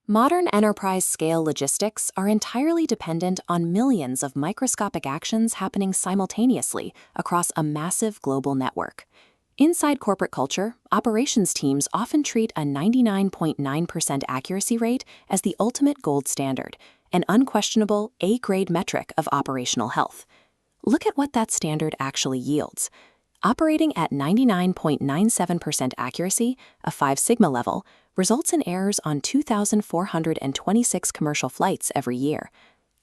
Modern enterprise-scale logistics are entirely dependent on millions of microscopic actions happening simultaneously across a massive global network. Inside corporate culture, operations teams often treat a 99.9% accuracy rate as the ultimate gold standard, an unquestionable A-grade metric of operational health. Look at what that standard actually yields. Operating at 99.97% accuracy, a 5 sigma level, results in errors on 2,426 commercial flights every year.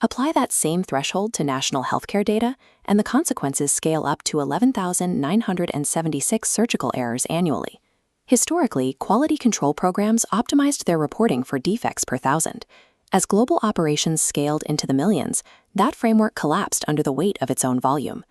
Apply that same threshold to national healthcare data, and the consequences scale up to 11,976 surgical errors annually. Historically, quality control programs optimized their reporting for defects per thousand. As global operations scaled into the millions, that framework collapsed under the weight of its own volume.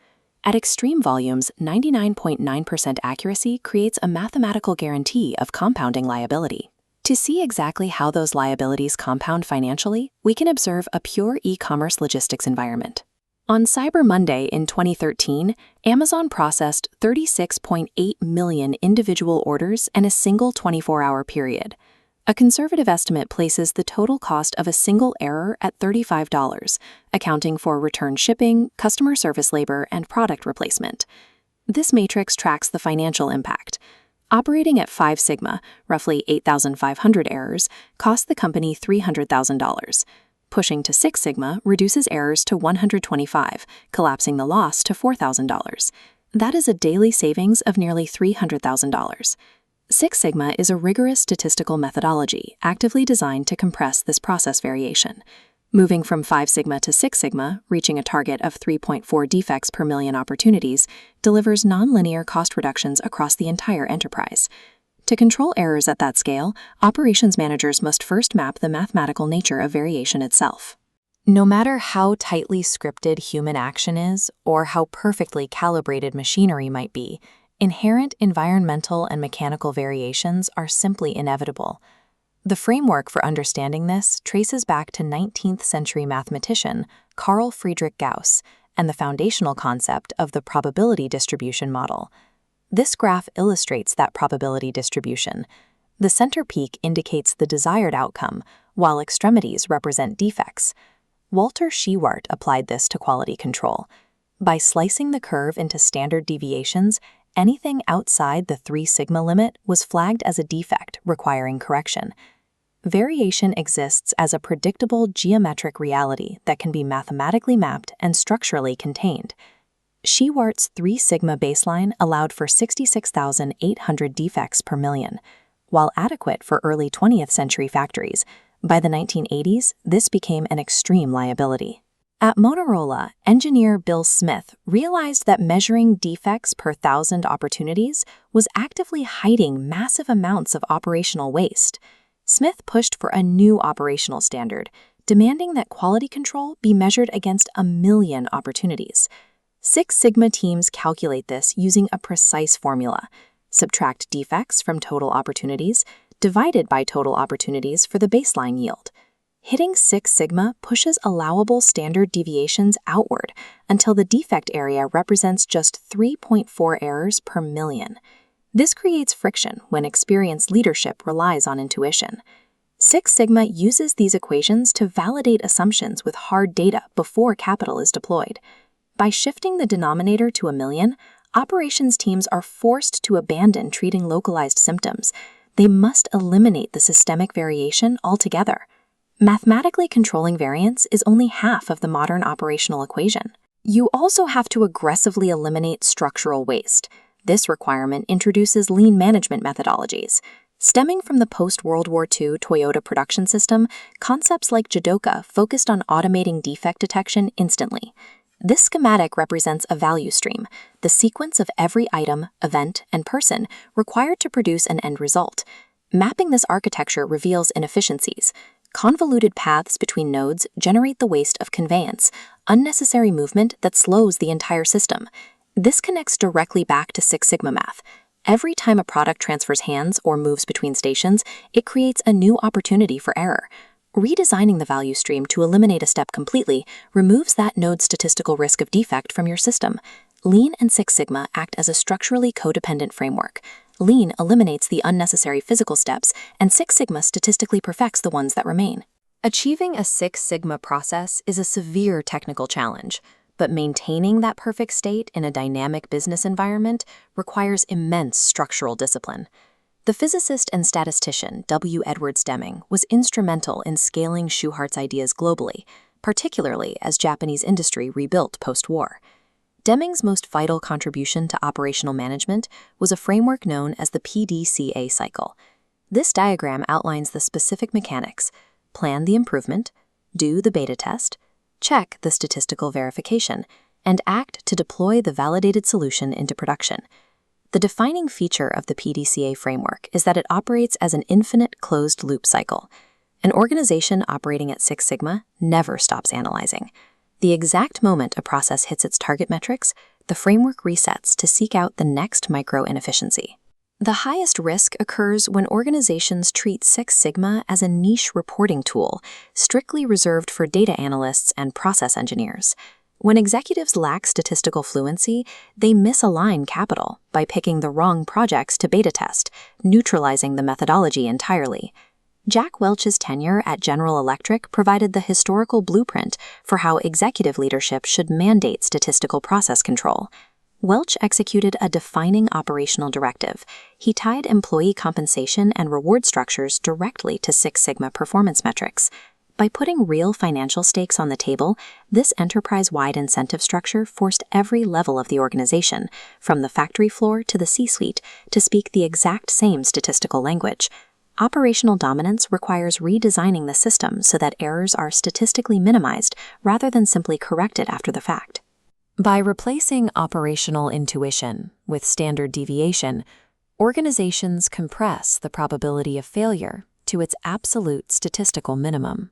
At extreme volumes, 99.9% accuracy creates a mathematical guarantee of compounding liability. To see exactly how those liabilities compound financially, we can observe a pure e-commerce logistics environment. On Cyber Monday in 2013, Amazon processed 36.8 million individual orders in a single 24-hour period. A conservative estimate places the total cost of a single error at $35, accounting for return shipping, customer service labor, and product replacement. This matrix tracks the financial impact. Operating at 5 sigma, roughly 8,500 errors, cost the company $300,000. Pushing to 6 sigma reduces errors to 125, collapsing the loss to $4,000. That is a daily savings of nearly $300,000. 6 sigma is a rigorous statistical methodology actively designed to compress this process variation. Moving from 5 sigma to 6 sigma, reaching a target of 3.4 defects per million opportunities, delivers nonlinear cost reductions across the entire enterprise. To control errors at that scale, operations managers must first map the mathematical nature of variation itself. No matter how tightly scripted human action is, or how perfectly calibrated machinery might be, inherent environmental and mechanical variations are simply inevitable. The framework for understanding this traces back to 19th century mathematician Carl Friedrich Gauss and the foundational concept of the probability distribution model. This graph illustrates that probability distribution. The center peak indicates the desired outcome, while extremities represent defects. Walter Shewhart applied this to quality control. By slicing the curve into standard deviations, anything outside the 3 sigma limit was flagged as a defect requiring correction. Variation exists as a predictable geometric reality that can be mathematically mapped and structurally contained. Shewhart's 3 sigma baseline allowed for 66,800 defects per million. While adequate for early 20th century factories, by the 1980s, this became an extreme liability. At Motorola, engineer Bill Smith realized that measuring defects per 1,000 opportunities was actively hiding massive amounts of operational waste. Smith pushed for a new operational standard, demanding that quality control be measured against 1 million opportunities. 6 Sigma teams calculate this using a precise formula. Subtract defects from total opportunities, divided by total opportunities for the baseline yield. Hitting 6 sigma pushes allowable standard deviations outward until the defect area represents just 3.4 errors per million. This creates friction when experienced leadership relies on intuition. 6 sigma uses these equations to validate assumptions with hard data before capital is deployed. By shifting the denominator to 1 million, operations teams are forced to abandon treating localized symptoms. They must eliminate the systemic variation altogether. Mathematically controlling variance is only half of the modern operational equation. You also have to aggressively eliminate structural waste. This requirement introduces lean management methodologies. Stemming from the post-World War II Toyota production system, concepts like Jidoka focused on automating defect detection instantly. This schematic represents a value stream, the sequence of every item, event, and person required to produce an end result. Mapping this architecture reveals inefficiencies. Convoluted paths between nodes generate the waste of conveyance, unnecessary movement that slows the entire system. This connects directly back to 6 Sigma math. Every time a product transfers hands or moves between stations, it creates a new opportunity for error. Redesigning the value stream to eliminate a step completely removes that node's statistical risk of defect from your system. Lean and 6 Sigma act as a structurally codependent framework. Lean eliminates the unnecessary physical steps, and Six Sigma statistically perfects the ones that remain. Achieving a Six Sigma process is a severe technical challenge, but maintaining that perfect state in a dynamic business environment requires immense structural discipline. The physicist and statistician W. Edwards Deming was instrumental in scaling Schuhart's ideas globally, particularly as Japanese industry rebuilt post-war. Deming's most vital contribution to operational management was a framework known as the PDCA cycle. This diagram outlines the specific mechanics: plan the improvement, do the beta test, check the statistical verification, and act to deploy the validated solution into production. The defining feature of the PDCA framework is that it operates as an infinite closed-loop cycle. An organization operating at Six Sigma never stops analyzing. The exact moment a process hits its target metrics, the framework resets to seek out the next micro-inefficiency. The highest risk occurs when organizations treat Six Sigma as a niche reporting tool, strictly reserved for data analysts and process engineers. When executives lack statistical fluency, they misalign capital by picking the wrong projects to beta test, neutralizing the methodology entirely. Jack Welch's tenure at General Electric provided the historical blueprint for how executive leadership should mandate statistical process control. Welch executed a defining operational directive. He tied employee compensation and reward structures directly to Six Sigma performance metrics. By putting real financial stakes on the table, this enterprise-wide incentive structure forced every level of the organization, from the factory floor to the C-suite, to speak the exact same statistical language. Operational dominance requires redesigning the system so that errors are statistically minimized rather than simply corrected after the fact. By replacing operational intuition with standard deviation, organizations compress the probability of failure to its absolute statistical minimum.